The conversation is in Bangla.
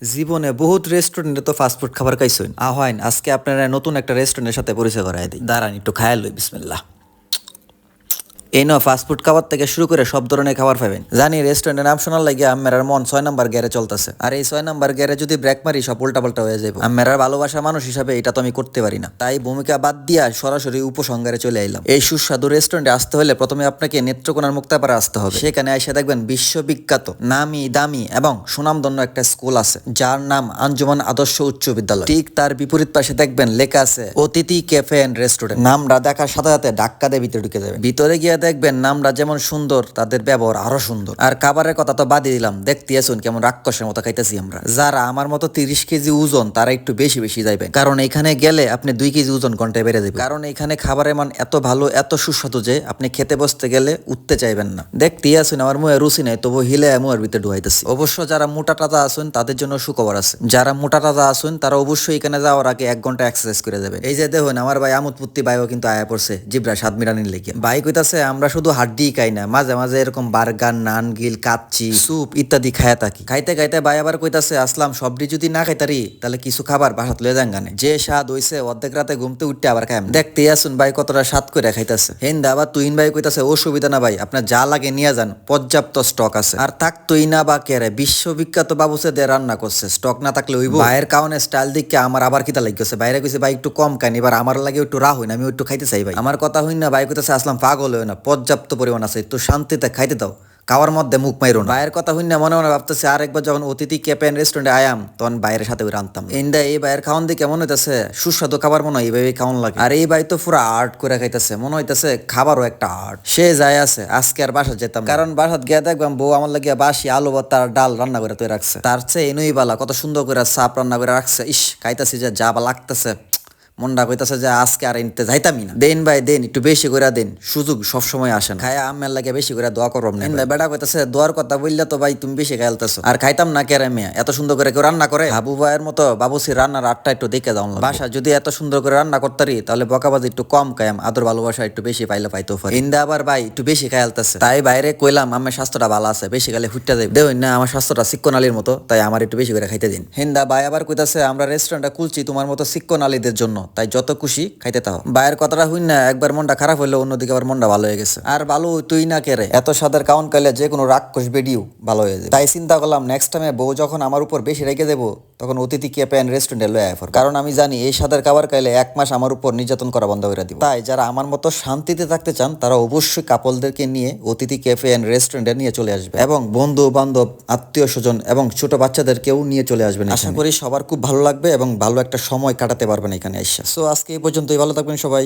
জীবনে বহুত রেস্টুরেন্টে তো ফাস্টফুড খাবার খাইছেন আহ্বান আজকে আপনারা নতুন একটা রেস্টুরেন্টের সাথে পরিচয় করাই দিই দাঁড়ান একটু খায়াল লই বিসমিল্লাহ। এই ন ফাস্টফুড খাবার থেকে শুরু করে সব ধরনের খাবার পাবেন। জানি রেস্টুরেন্টের নাম শোনার লাগে আমেরার মন 6 নম্বর গেরে চলতেছে, আর এই 6 নম্বর গেরে যদি ব্রেক মারি সব উল্টাপাল্টা হয়ে যাবে। আমেরার ভালোবাসা মানুষ হিসাবে এটা তো আমি করতে পারি না, তাই ভূমিকা বাদ দিয়া সরাসরি উপসংহারে চলে আইলাম। এই সুস্বাদু রেস্টুরেন্টে আসতে হলে প্রথমে আপনাকে নেত্রকোনার মুক্তাপাড়া আসতে হবে। সেখানে এসে দেখবেন বিশ্ববিখ্যাত নামি দামি এবং সুনামধন্য একটা স্কুল আছে যার নাম আঞ্জুমান আদর্শ উচ্চ বিদ্যালয়। ঠিক তার বিপরীত পাশে দেখবেন লেখা আছে অতিথি ক্যাফে এন্ড রেস্টুরেন্ট। নামটা দেখার সাথে সাথে ধাক্কা দিয়ে ভিতরে ঢুকে যাবে। ভিতরে গিয়ে দেখবেন নামরা যেমন সুন্দর তাদের ব্যবহার আরো সুন্দর। আর খাবারের কথা তো বাদই দিলাম, দেখতে আসুন কেমন রাক্ষসের মতো খাইতেছি আমরা। যারা আমার মতো 30 কেজি ওজন তারা একটু বেশি বেশি যাইবেন, কারণ এখানে গেলে আপনি 2 কেজি ওজন ঘন্টায় বেড়ে যাবে। কারণ এখানে খাবারের মান এত ভালো এত সুস্বাদু যে আপনি খেতে বসতে গেলে উঠতে চাইবেন না। দেখতে আসুন আমার মুখে রুচি নেই, তবু হিলে মুখের ভিতরে ঢুকাইতেছি। অবশ্য যারা মোটা টাতা আসুন তাদের জন্য সুখবর আছে। যারা মোটা টাতা আসুন তারা অবশ্যই এখানে যাওয়ার আগে 1 ঘন্টা এক্সারসাইজ করে যাবে। এই যে দেখুন আমার ভাই আমোদপুত্তি ভাইও কিন্তু আয়া পড়ছে জিব্রা স্বাদ মিটানির লেগে। ভাই কইতাছে আমরা শুধু হাড্ডি খাই না, মাঝে মাঝে এরকম বার্গার নান গিল কাচ্চি স্যুপ ইত্যাদি খায়া থাকি। খাইতে খাইতে ভাই আবার কইতাছে আসলাম সবজি যদি না খাইতারি তাহলে কিছু খাবার বাসাত লয়ে যান গানে। যে স্বাদ হইছে অর্ধেক রাতে ঘুমতে উঠতে আবার খাইম। দেখতে আসুন ভাই কতটা স্বাদ করে খাইতাছে। হেন্দা আবার তুইন ভাই কইতাছে অসুবিধা না ভাই, আপনার যা লাগে নিয়ে যান, পর্যাপ্ত স্টক আছে। আর থাক তুই না বা কেরে বিশ্ববিখ্যাত বাবুসে দিয়ে রান্না করছে, স্টক না থাকলে হইব। ভাইয়ের কারণে স্টাইল দিকে আমার আবার কিতা লাগিয়েছে। বাইরে কইছে ভাই একটু কম খাইনি, এবার আমার লাগে একটু রাহ হইন, আমি একটু খাইতে চাই ভাই। আমার কথা হইন না, ভাই কইতাছে আসলাম পাগল হই না, পর্যাপ্ত পরিমাণ আছে, একটু শান্তিতে খাইতে দাও, খাওয়ার মধ্যে মুখ মাইরো না। ভাইয়ের কথা হইনা মনে মনে ভাবতেছে আরেকবার যখন অতিথি ক্যাফে এন্ড রেস্টুরেন্টে আয়াম তখন বাইরের সাথে আনতাম। ইন্দা এই ভাইয়ের খাওয়ান দিয়ে কেমন হইতেছে, সুস্বাদু খাবার মনে হয় এইভাবে খাওয়ান লাগে। আর এই ভাই তো পুরো আর্ট করে খাইতেছে, মনে হইতেছে খাবারও একটা আর্ট। সে যায় আছে আজকে আর বাসাত যেতাম, কারণ বাসাত গিয়ে দেখবাম বউ আমার লাগিয়া বাসি আলু ভর্তা আর ডাল রান্না করে তৈরি রাখছে। তার চেয়ে এনুই বালা কত সুন্দর করে সাপ রান্না করে রাখছে। ইস খাইতেছি যে যা বা লাগতেছে, মনটা কইতাছে যে আজকে আর এনতে যাইতামই না। দেন ভাই দেন, একটু বেশি করে দেন, সুযোগ সবসময় আসেন। খায়া আমের লাগে বেশি করে দোয়া করব না। বেটা কইতাছে দোয়ার কথা বললে তো ভাই তুমি বেশি খাইলতেছো, আর খাইতাম না কেরে মেয়ে, এত সুন্দর করে কেউ রান্না করে? হাবু ভাইয়ের মতো বাবুসি রান্নার আটটা একটু দেখে যাও। বাসা যদি এত সুন্দর করে রান্না করতারি তাহলে বকাবাজি একটু কম খাইম, আদর ভালোবাসা একটু বেশি পাইলে পাইতেও পারি। ইন্দা আবার ভাই একটু বেশি খাইলতেছে, তাই বাইরে কইলাম আমার স্বাস্থ্যটা ভালো আছে, বেশি খাইলে ফুটটা যাবে। দেখুন না আমার স্বাস্থ্যটা সিক্কনালির মতো, তাই আমার একটু বেশি করে খাইতে দিন। হিন্দা ভাই আবার কইতাছে আমরা রেস্টুরেন্টটা খুলছি তোমার মতো সিক্কনালিদের জন্য, তাই যত খুশি খাইতে তাও। ভাইয়ের কথাটা হইন না একবার মনটা খারাপ হইলো, অন্যদিকে আবার মনটা ভালো হয়ে গেছে। আর ভালো তুই না কেরে এত সাদের কাউন্ট কাইলে যে কোনো রাক্ষস বেডিও ভালো হয়ে যায়। তাই চিন্তা করলাম নেক্সট টাইমে বউ যখন আমার উপর বেশি রেখে দেবো তখন অতিথি ক্যাফে এন্ড রেস্টুরেন্টে লয়ে আয়, কারণ আমি জানি এই সাদের খাবার খাইলে 1 মাস আমার উপর নির্যাতন করা বন্ধ করে দিব। তাই যারা আমার মতো শান্তিতে থাকতে চান তারা অবশ্যই কাপলদেরকে নিয়ে অতিথি ক্যাফে এন্ড রেস্টুরেন্টে নিয়ে চলে আসবে, এবং বন্ধু বান্ধব আত্মীয় স্বজন এবং ছোট বাচ্চাদেরকেও নিয়ে চলে আসবেন। আশা করি সবার খুব ভালো লাগবে এবং ভালো একটা সময় কাটাতে পারবেন এখানে এসে। সো আজকে এই পর্যন্তই, ভালো থাকবেন সবাই।